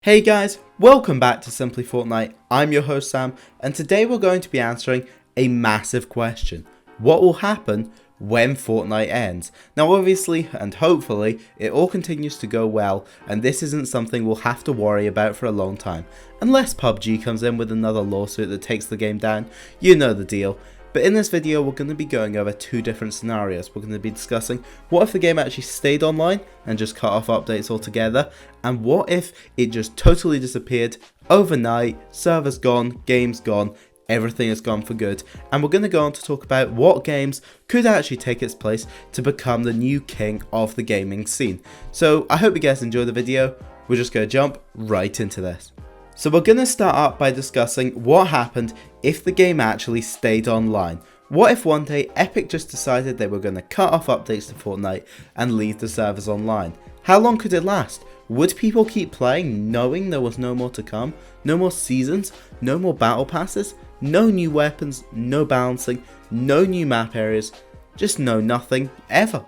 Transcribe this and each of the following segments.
Hey guys, welcome back to Simply Fortnite. I'm your host Sam, and today we're going to be answering a massive question. What will happen when Fortnite ends? Now obviously, and hopefully, it all continues to go well, and this isn't something we'll have to worry about for a long time. Unless PUBG comes in with another lawsuit that takes the game down, you know the deal. But in this video we're going to be going over two different scenarios. We're going to be discussing what if the game actually stayed online and just cut off updates altogether, and what if it just totally disappeared overnight, servers gone, games gone, everything is gone for good. And we're going to go on to talk about what games could actually take its place to become the new king of the gaming scene. So I hope you guys enjoy the video. We're just going to jump right into this. So we're going to start up by discussing what happened if the game actually stayed online. What if one day Epic just decided they were going to cut off updates to Fortnite and leave the servers online? How long could it last? Would people keep playing knowing there was no more to come? No more seasons? No more battle passes? No new weapons? No balancing? No new map areas? Just no nothing ever.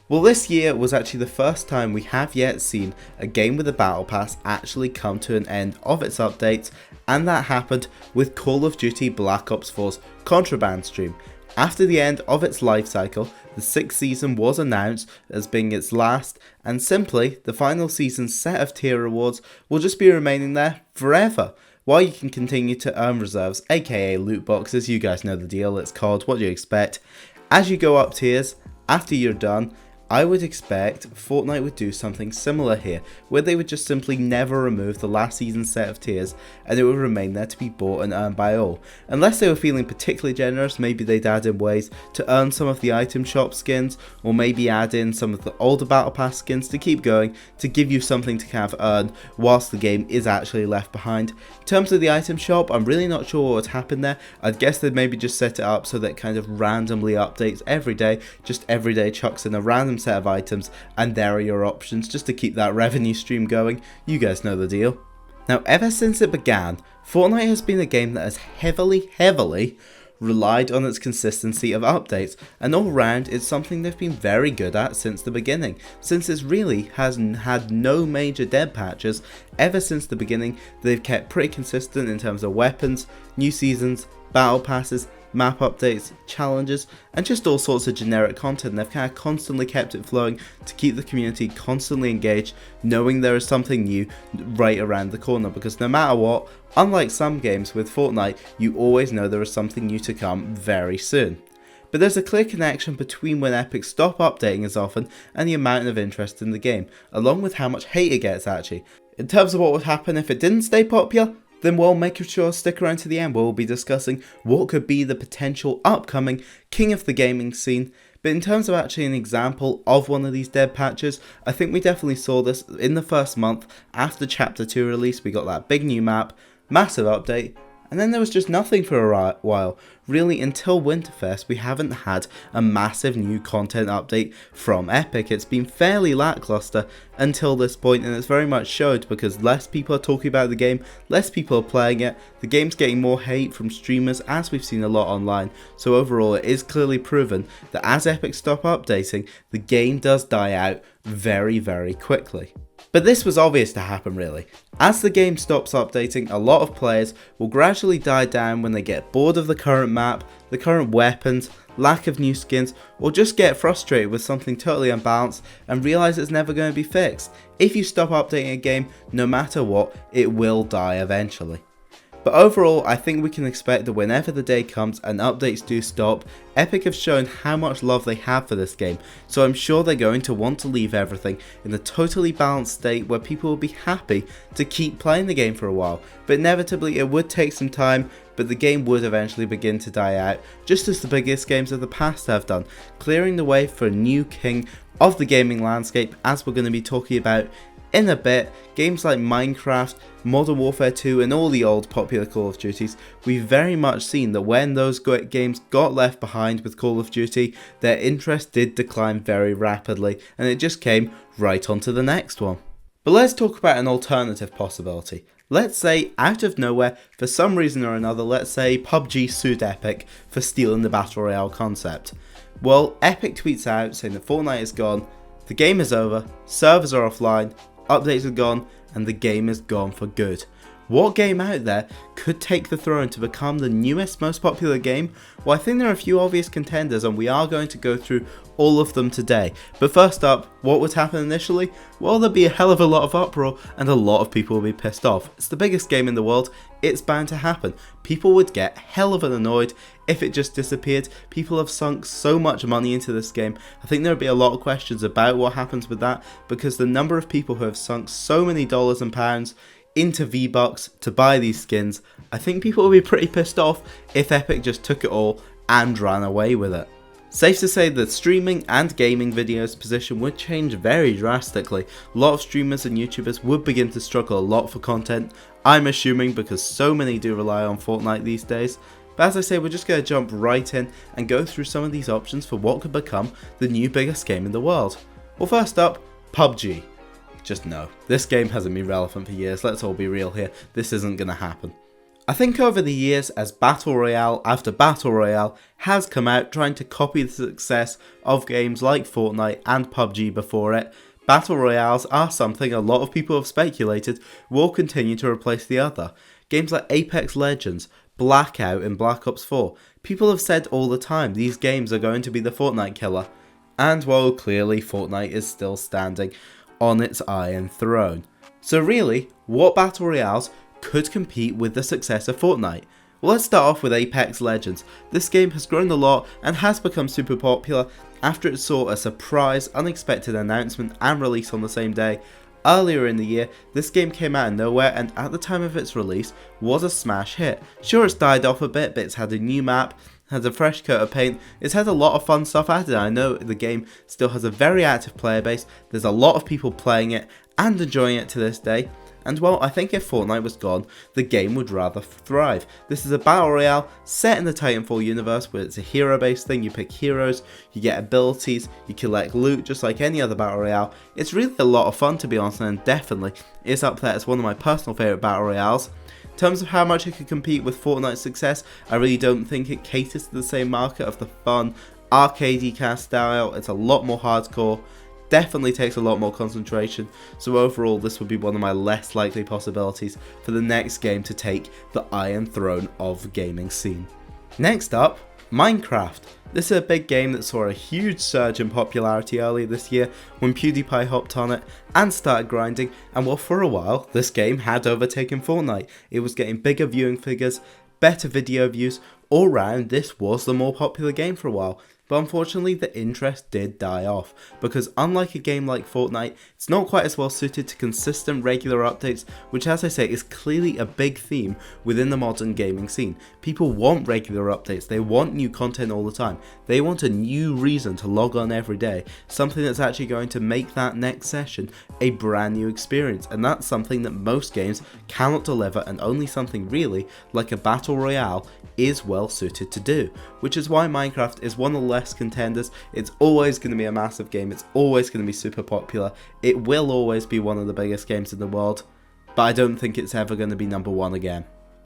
Well, this year was actually the first time we have yet seen a game with a battle pass actually come to an end of its updates, and that happened with Call of Duty Black Ops 4's Contraband stream. After the end of its life cycle, the 6th season was announced as being its last, and simply the final season's set of tier rewards will just be remaining there forever, while you can continue to earn reserves, aka loot boxes. You guys know the deal, it's called What Do You Expect. As you go up tiers, after you're done, I would expect Fortnite would do something similar here, where they would just simply never remove the last season's set of tiers, and it would remain there to be bought and earned by all. Unless they were feeling particularly generous, maybe they'd add in ways to earn some of the item shop skins, or maybe add in some of the older battle pass skins to keep going, to give you something to kind of earn whilst the game is actually left behind. In terms of the item shop, I'm really not sure what would happen there. I'd guess they'd maybe just set it up so that it kind of randomly updates every day, just every day chucks in a random set of items, and there are your options just to keep that revenue stream going. You guys know the deal. Now, ever since it began, Fortnite has been a game that has heavily relied on its consistency of updates, and all round it's something they've been very good at since the beginning, since it really hasn't had no major dead patches. Ever since the beginning, they've kept pretty consistent in terms of weapons, new seasons, battle passes, map updates, challenges, and just all sorts of generic content. They've kind of constantly kept it flowing to keep the community constantly engaged, knowing there is something new right around the corner, because no matter what, unlike some games with Fortnite, you always know there is something new to come very soon. But there's a clear connection between when Epic stop updating as often and the amount of interest in the game, along with how much hate it gets actually. In terms of what would happen if it didn't stay popular, then we'll make sure to stick around to the end, where we'll be discussing what could be the potential upcoming king of the gaming scene. But in terms of actually an example of one of these dead patches, I think we definitely saw this in the first month after Chapter 2 release. We got that big new map, massive update, and then there was just nothing for a while. Really, until Winterfest, we haven't had a massive new content update from Epic. It's been fairly lackluster until this point, and it's very much showed because less people are talking about the game, less people are playing it, the game's getting more hate from streamers, as we've seen a lot online. So overall, it is clearly proven that as Epic stop updating, the game does die out very quickly. But this was obvious to happen really. As the game stops updating, a lot of players will gradually die down when they get bored of the current map, the current weapons, lack of new skins, or just get frustrated with something totally unbalanced and realise it's never going to be fixed. If you stop updating a game, no matter what, it will die eventually. But overall, I think we can expect that whenever the day comes and updates do stop, Epic have shown how much love they have for this game, so I'm sure they're going to want to leave everything in a totally balanced state where people will be happy to keep playing the game for a while. But inevitably it would take some time, but the game would eventually begin to die out, just as the biggest games of the past have done, clearing the way for a new king of the gaming landscape, as we're going to be talking about in a bit. Games like Minecraft, Modern Warfare 2 and all the old popular Call of Duties, we've very much seen that when those games got left behind with Call of Duty, their interest did decline very rapidly, and it just came right onto the next one. But let's talk about an alternative possibility. Let's say, out of nowhere, for some reason or another, let's say PUBG sued Epic for stealing the Battle Royale concept. Well, Epic tweets out saying that Fortnite is gone, the game is over, servers are offline, updates are gone, and the game is gone for good. What game out there could take the throne to become the newest, most popular game? Well, I think there are a few obvious contenders, and we are going to go through all of them today. But first up, what would happen initially? Well, there'd be a hell of a lot of uproar, and a lot of people would be pissed off. It's the biggest game in the world, it's bound to happen. People would get hell of an annoyed if it just disappeared. People have sunk so much money into this game. I think there would be a lot of questions about what happens with that, because the number of people who have sunk so many dollars and pounds into V-Bucks to buy these skins, I think people will be pretty pissed off if Epic just took it all and ran away with it. Safe to say that streaming and gaming videos position would change very drastically. A lot of streamers and YouTubers would begin to struggle a lot for content, I'm assuming, because so many do rely on Fortnite these days. But as I say, we're just going to jump right in and go through some of these options for what could become the new biggest game in the world. Well, first up, PUBG. Just no. This game hasn't been relevant for years, let's all be real here, this isn't going to happen. I think over the years, as Battle Royale after Battle Royale has come out trying to copy the success of games like Fortnite and PUBG before it, Battle Royales are something a lot of people have speculated will continue to replace the other. Games like Apex Legends, Blackout and Black Ops 4, people have said all the time these games are going to be the Fortnite killer. And while clearly Fortnite is still standing on its iron throne. So really, what Battle Royales could compete with the success of Fortnite? Well, let's start off with Apex Legends. This game has grown a lot and has become super popular after it saw a surprise, unexpected announcement and release on the same day. Earlier in the year, this game came out of nowhere and at the time of its release was a smash hit. Sure, it's died off a bit, but it's had a new map, has a fresh coat of paint, it's had a lot of fun stuff added. I know the game still has a very active player base, there's a lot of people playing it and enjoying it to this day. And well, I think if Fortnite was gone, the game would rather thrive. This is a battle royale set in the Titanfall universe where it's a hero based thing. You pick heroes, you get abilities, you collect loot just like any other battle royale. It's really a lot of fun, to be honest, and definitely is up there as one of my personal favourite battle royales. In terms of how much it could compete with Fortnite's success, I really don't think it caters to the same market of the fun, arcadey kind of style. It's a lot more hardcore. Definitely takes a lot more concentration, so overall this would be one of my less likely possibilities for the next game to take the Iron Throne of the gaming scene. Next up, Minecraft. This is a big game that saw a huge surge in popularity earlier this year when PewDiePie hopped on it and started grinding, and well, for a while this game had overtaken Fortnite. It was getting bigger viewing figures, better video views, all round this was the more popular game for a while. But unfortunately the interest did die off, because unlike a game like Fortnite, it's not quite as well suited to consistent regular updates, which as I say is clearly a big theme within the modern gaming scene. People want regular updates, they want new content all the time, they want a new reason to log on every day, something that's actually going to make that next session a brand new experience, and that's something that most games cannot deliver, and only something really like a battle royale is well suited to do, which is why Minecraft is one of the less contenders. It's always going to be a massive game, it's always going to be super popular, it will always be one of the biggest games in the world, but I don't think it's ever going to be number one again.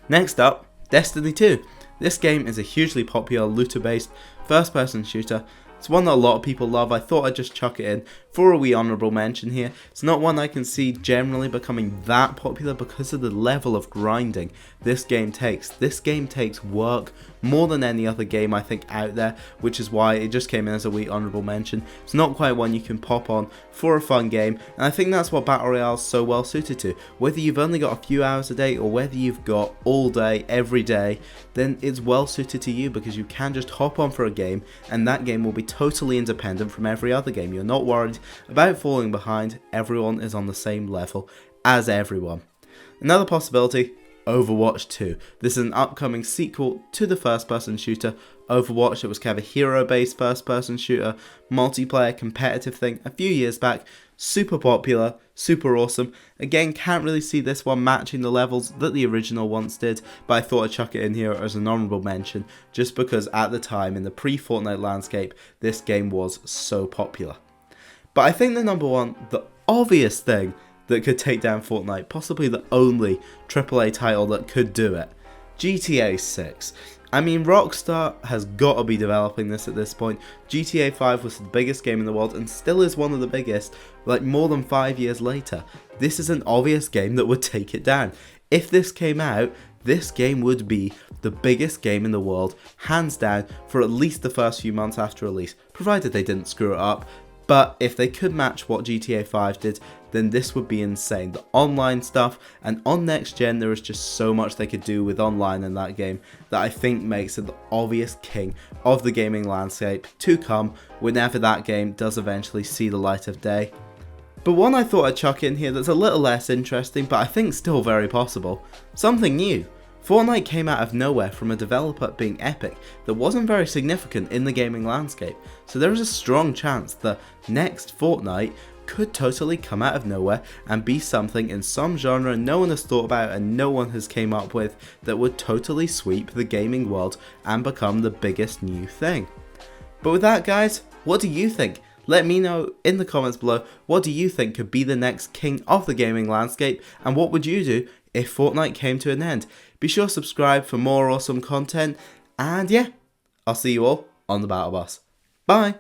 Next up, Destiny 2. This game is a hugely popular looter based first person shooter. It's one that a lot of people love. I thought I'd just chuck it in for a wee honourable mention here. It's not one I can see generally becoming that popular because of the level of grinding this game takes. This game takes work more than any other game I think out there, which is why it just came in as a wee honourable mention. It's not quite one you can pop on for a fun game, and I think that's what Battle Royale is so well suited to. Whether you've only got a few hours a day or whether you've got all day, every day, then it's well suited to you because you can just hop on for a game and that game will be totally independent from every other game. You're not worried about falling behind, everyone is on the same level as everyone. Another possibility, Overwatch 2. This is an upcoming sequel to the first person shooter Overwatch. It was kind of a hero based first person shooter, multiplayer competitive thing a few years back. Super popular, super awesome. Again, can't really see this one matching the levels that the original once did, but I thought I'd chuck it in here as an honourable mention just because at the time in the pre-Fortnite landscape this game was so popular. But I think the number one, the obvious thing that could take down Fortnite, possibly the only AAA title that could do it, GTA 6. I mean, Rockstar has got to be developing this at this point. GTA 5 was the biggest game in the world and still is one of the biggest, like more than 5 years later. This is an obvious game that would take it down. If this came out, this game would be the biggest game in the world, hands down, for at least the first few months after release, provided they didn't screw it up. But if they could match what GTA 5 did, then this would be insane. The online stuff, and on next gen there is just so much they could do with online in that game that I think makes it the obvious king of the gaming landscape to come whenever that game does eventually see the light of day. But one I thought I'd chuck in here that's a little less interesting, but I think still very possible. Something new. Fortnite came out of nowhere from a developer being Epic that wasn't very significant in the gaming landscape, so there is a strong chance the next Fortnite could totally come out of nowhere and be something in some genre no one has thought about and no one has came up with that would totally sweep the gaming world and become the biggest new thing. But with that, guys, what do you think? Let me know in the comments below, what do you think could be the next king of the gaming landscape, and what would you do if Fortnite came to an end? Be sure to subscribe for more awesome content, and yeah, I'll see you all on the Battle Bus. Bye!